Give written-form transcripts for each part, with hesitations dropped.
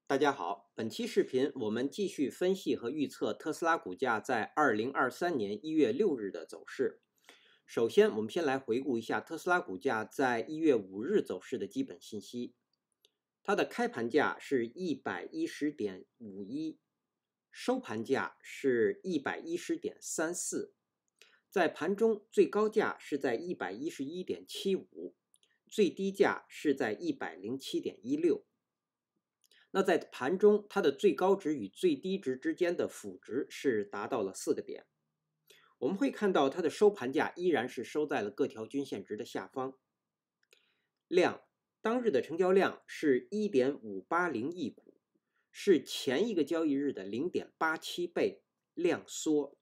大家好，本期视频我们继续分析和预测特斯拉股价在2023年1月6日的走势。首先，我们先来回顾一下特斯拉股价在1月5日走势的基本信息。它的开盘价是110.51，收盘价是110.34，在盘中最高价是在111.75，最低价是在107.16。那在盘中，它的最高值与最低值之间的负值是达到了4个点。我们会看到它的收盘价依然是收在了各条均线值的下方。量，当日的成交量是1.580亿股，是前一个交易日的0.87倍量缩。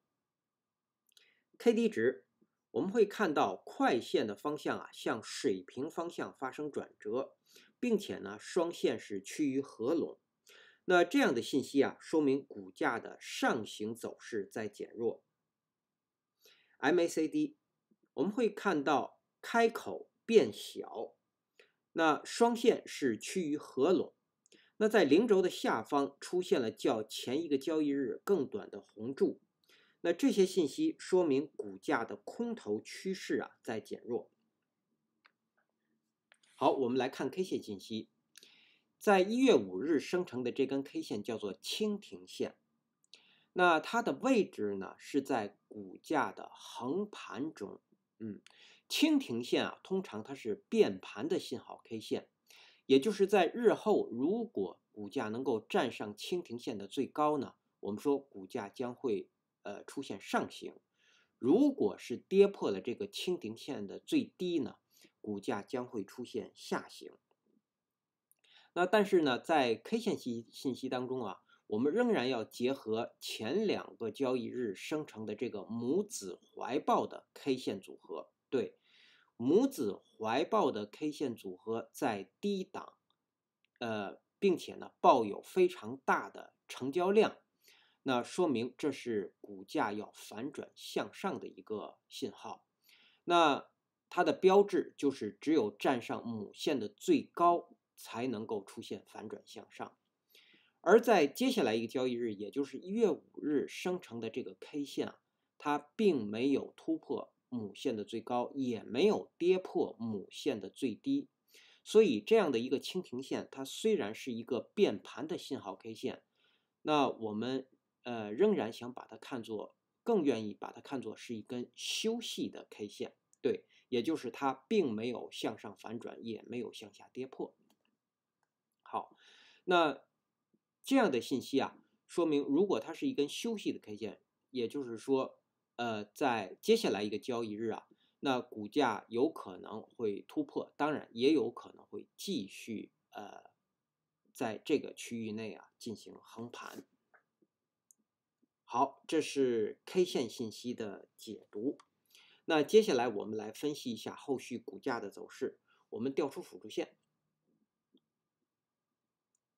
KD 值，我们会看到快线的方向向水平方向发生转折，并且呢双线是趋于合拢。那这样的信息说明股价的上行走势在减弱。MACD 我们会看到开口变小，那双线是趋于合拢。那在零轴的下方出现了较前一个交易日更短的红柱，那这些信息说明股价的空头趋势在减弱。好，我们来看 K 线信息。在1月5日生成的这根 K 线叫做蜻蜓线，那它的位置呢是在股价的横盘中。蜻蜓线通常它是变盘的信号 K 线，也就是在日后如果股价能够站上蜻蜓线的最高呢，我们说股价将会出现上行。如果是跌破了这个蜻蜓线的最低呢，股价将会出现下行。那但是呢，在 K 线信息当中我们仍然要结合前2个交易日生成的这个母子怀抱的 K 线组合。对，母子怀抱的 K 线组合在低档，并且呢抱有非常大的成交量，那说明这是股价要反转向上的一个信号。那它的标志就是只有站上母线的最高才能够出现反转向上。而在接下来一个交易日，也就是1月5日生成的这个 K 线它并没有突破母线的最高，也没有跌破母线的最低。所以这样的一个蜻蜓线，它虽然是一个变盘的信号 K 线，那我们仍然想把它看作，更愿意把它看作是一根休息的 K 线。对，也就是它并没有向上反转，也没有向下跌破。好，那这样的信息说明如果它是一根休息的 K 线，也就是说在接下来一个交易日那股价有可能会突破，当然也有可能会继续在这个区域内进行横盘。好，这是 K 线信息的解读。那接下来我们来分析一下后续股价的走势。我们调出辅助线。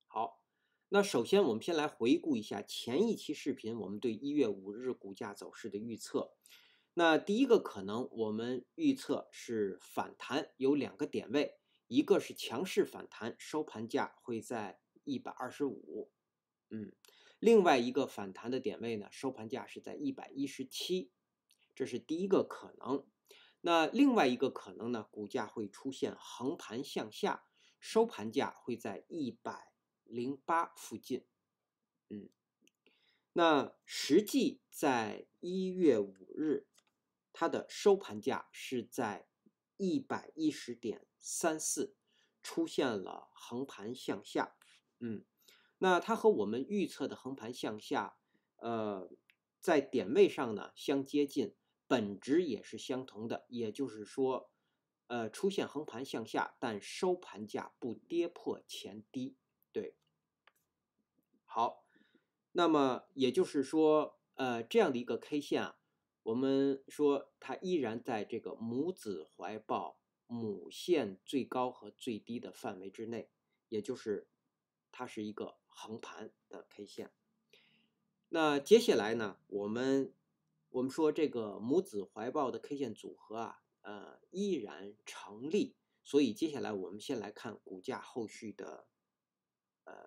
好，那首先我们先来回顾一下前一期视频我们对1月5日股价走势的预测。那第一个可能我们预测是反弹，有2个点位，一个是强势反弹，收盘价会在125，另外一个反弹的点位呢，收盘价是在117，这是第一个可能。那另外一个可能呢，股价会出现横盘向下，收盘价会在108附近。那实际在1月5日，它的收盘价是在110.34，出现了横盘向下。那它和我们预测的横盘向下，在点位上呢相接近，本质也是相同的，也就是说，出现横盘向下，但收盘价不跌破前低。对，好，那么也就是说，这样的一个 K 线我们说它依然在这个母子怀抱母线最高和最低的范围之内，也就是它是一个横盘的 K 线。那接下来呢，我们说这个母子怀抱的 K 线组合依然成立，所以接下来我们先来看股价后续的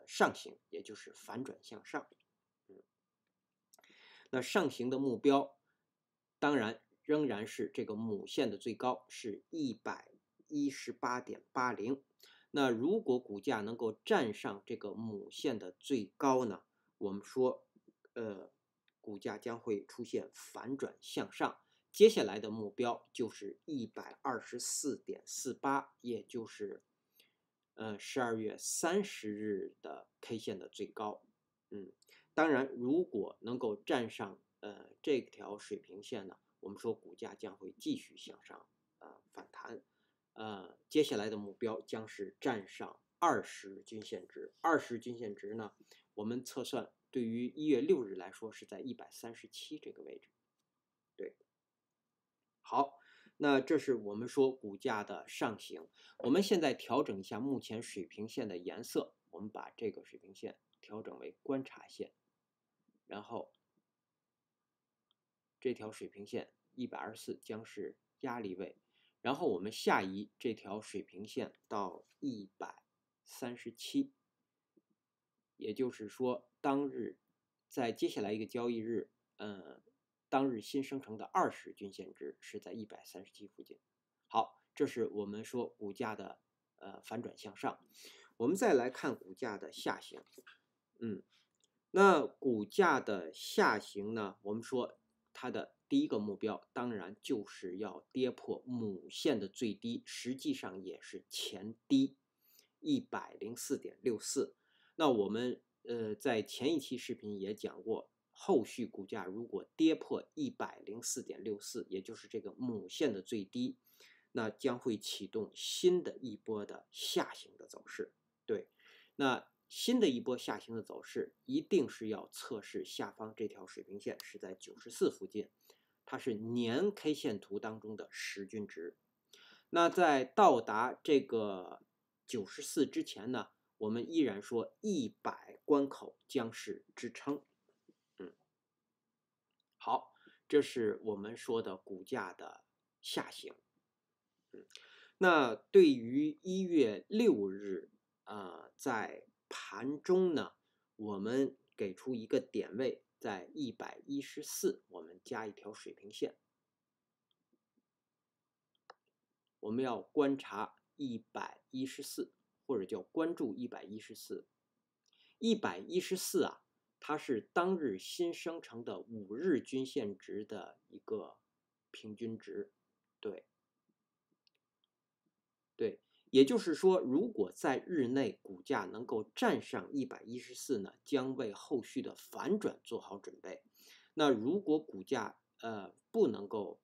上行，也就是反转向上。那上行的目标当然仍然是这个母线的最高是118.80。那如果股价能够站上这个母线的最高呢，我们说股价将会出现反转向上，接下来的目标就是124.48，也就是12月30日的 K 线的最高。当然如果能够站上这条水平线呢，我们说股价将会继续向上反弹。接下来的目标将是站上20日均线值。20日均线值呢，我们测算对于1月6日来说是在137这个位置。对，好，那这是我们说股价的上行。我们现在调整一下目前水平线的颜色，我们把这个水平线调整为观察线，然后这条水平线124将是压力位，然后我们下移这条水平线到137，也就是说当日在接下来一个交易日，当日新生成的20日均线值是在137附近。好，这是我们说股价的反转向上。我们再来看股价的下行。那股价的下行呢，我们说它的第一个目标当然就是要跌破母线的最低，实际上也是前低104.64。那我们在前一期视频也讲过，后续股价如果跌破104.64，也就是这个母线的最低，那将会启动新的一波的下行的走势。对，那新的一波下行的走势一定是要测试下方这条水平线是在94附近，它是年 K 线图当中的10均值。那在到达这个94之前呢，我们依然说100关口将是支撑。好，这是我们说的股价的下行。那对于1月6日在盘中呢，我们给出一个点位在114，我们加一条水平线，我们要观察114，或者叫关注114。114啊，它是当日新生成的5日均线值的一个平均值。对，也就是说，如果在日内股价能够站上114呢，将为后续的反转做好准备。那如果股价不能够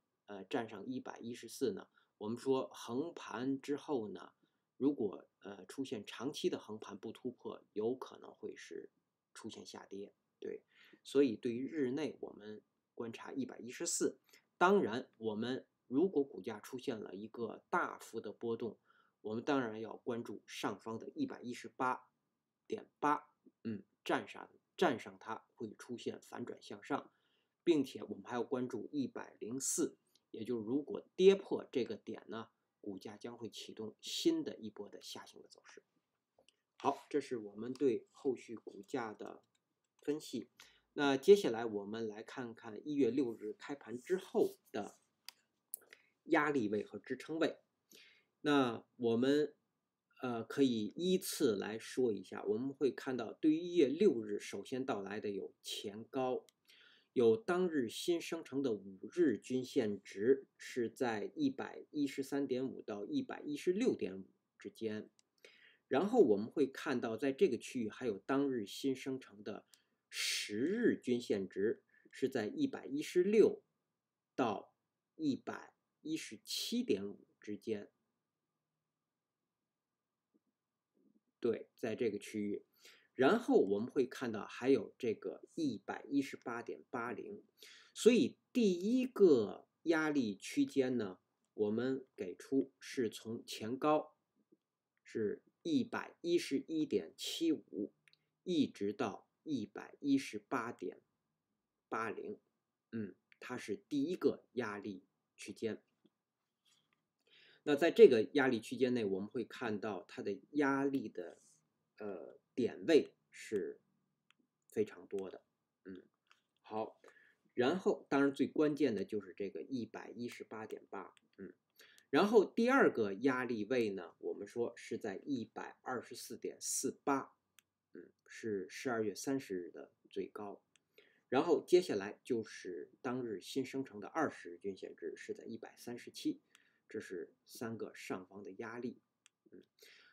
站上114呢，我们说横盘之后呢，如果出现长期的横盘不突破，有可能会是出现下跌。对，所以对于日内我们观察114。当然，我们如果股价出现了一个大幅的波动，我们当然要关注上方的118.8，站上它会出现反转向上，并且我们还要关注104，也就是如果跌破这个点呢，股价将会启动新的一波的下行的走势。好，这是我们对后续股价的分析。那接下来我们来看看1月6日开盘之后的压力位和支撑位。那我们可以依次来说一下。我们会看到，对于1月6日首先到来的有前高，有当日新生成的5日均线值是在113.5到116.5之间。然后我们会看到，在这个区域还有当日新生成的10日均线值是在116到117.5之间。对，在这个区域。然后我们会看到还有这个118.80，所以第一个压力区间呢，我们给出是从前高是111.75，一直到118.80，它是第一个压力区间。那在这个压力区间内，我们会看到它的压力的点位是非常多的。好，然后当然最关键的就是这个118.8，然后第二个压力位呢，我们说是在124.48，是12月30日的最高。然后接下来就是当日新生成的20日均线值是在137，这是3个上方的压力。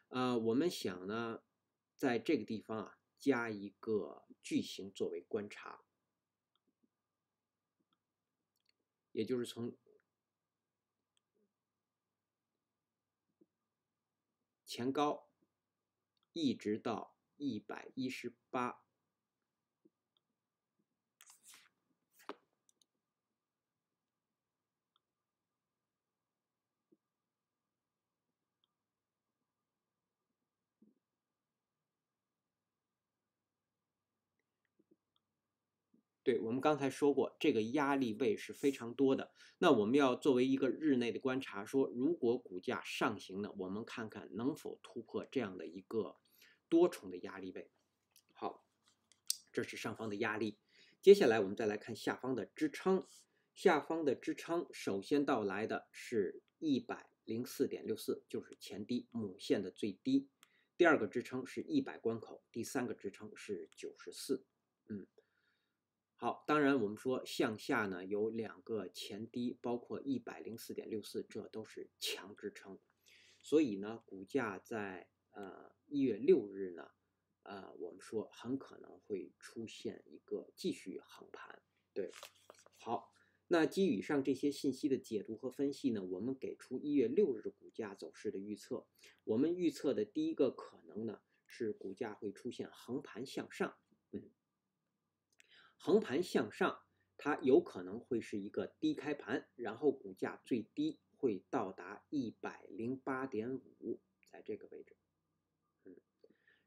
我们想呢，在这个地方啊加一个矩形作为观察，也就是从前高一直到118。对，我们刚才说过，这个压力位是非常多的。那我们要作为一个日内的观察，说如果股价上行呢，我们看看能否突破这样的一个多重的压力位。好，这是上方的压力。接下来我们再来看下方的支撑。下方的支撑首先到来的是104.64，就是前低母线的最低。第二个支撑是100关口，第三个支撑是94。好，当然我们说向下呢有2个前低，包括104.64，这都是强支撑。所以呢，股价在1月6日呢，我们说很可能会出现一个继续横盘。对，好，那基于以上这些信息的解读和分析呢，我们给出1月6日股价走势的预测。我们预测的第一个可能呢是股价会出现横盘向上。横盘向上，它有可能会是一个低开盘，然后股价最低会到达108.5，在这个位置，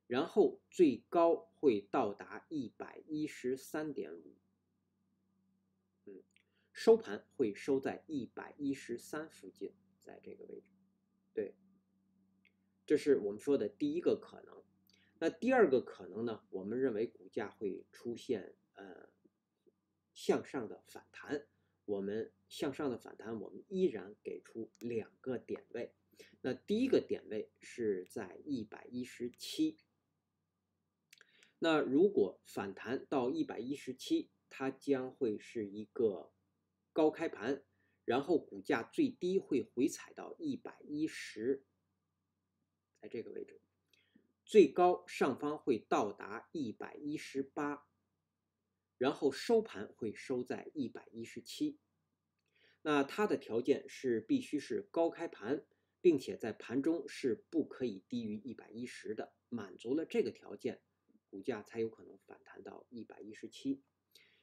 然后最高会到达113.5，收盘会收在113附近，在这个位置，对，这是我们说的第一个可能。那第二个可能呢，我们认为股价会出现向上的反弹。我们向上的反弹，我们依然给出2个点位。那第一个点位是在117。那如果反弹到117，它将会是一个高开盘，然后股价最低会回踩到110，在这个位置，最高上方会到达118。然后收盘会收在117，那它的条件是必须是高开盘，并且在盘中是不可以低于110的，满足了这个条件，股价才有可能反弹到117。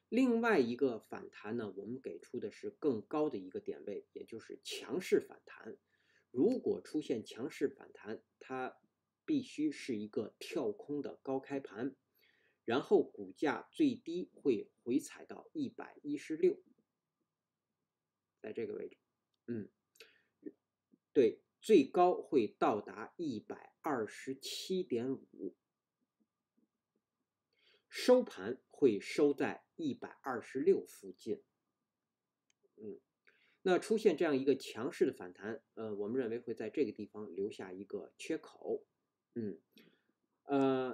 另外一个反弹呢，我们给出的是更高的一个点位，也就是强势反弹。如果出现强势反弹，它必须是一个跳空的高开盘。然后股价最低会回踩到116，在这个位置，对，最高会到达127.5，收盘会收在126附近，那出现这样一个强势的反弹，我们认为会在这个地方留下一个缺口，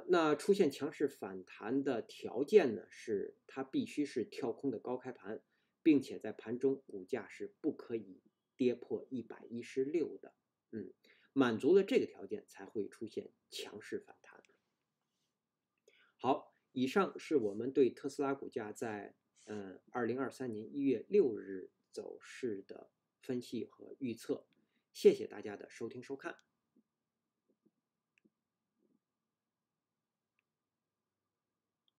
那出现强势反弹的条件呢，是它必须是跳空的高开盘，并且在盘中股价是不可以跌破116的，满足了这个条件才会出现强势反弹。好，以上是我们对特斯拉股价在2023年1月6日走势的分析和预测，谢谢大家的收听收看。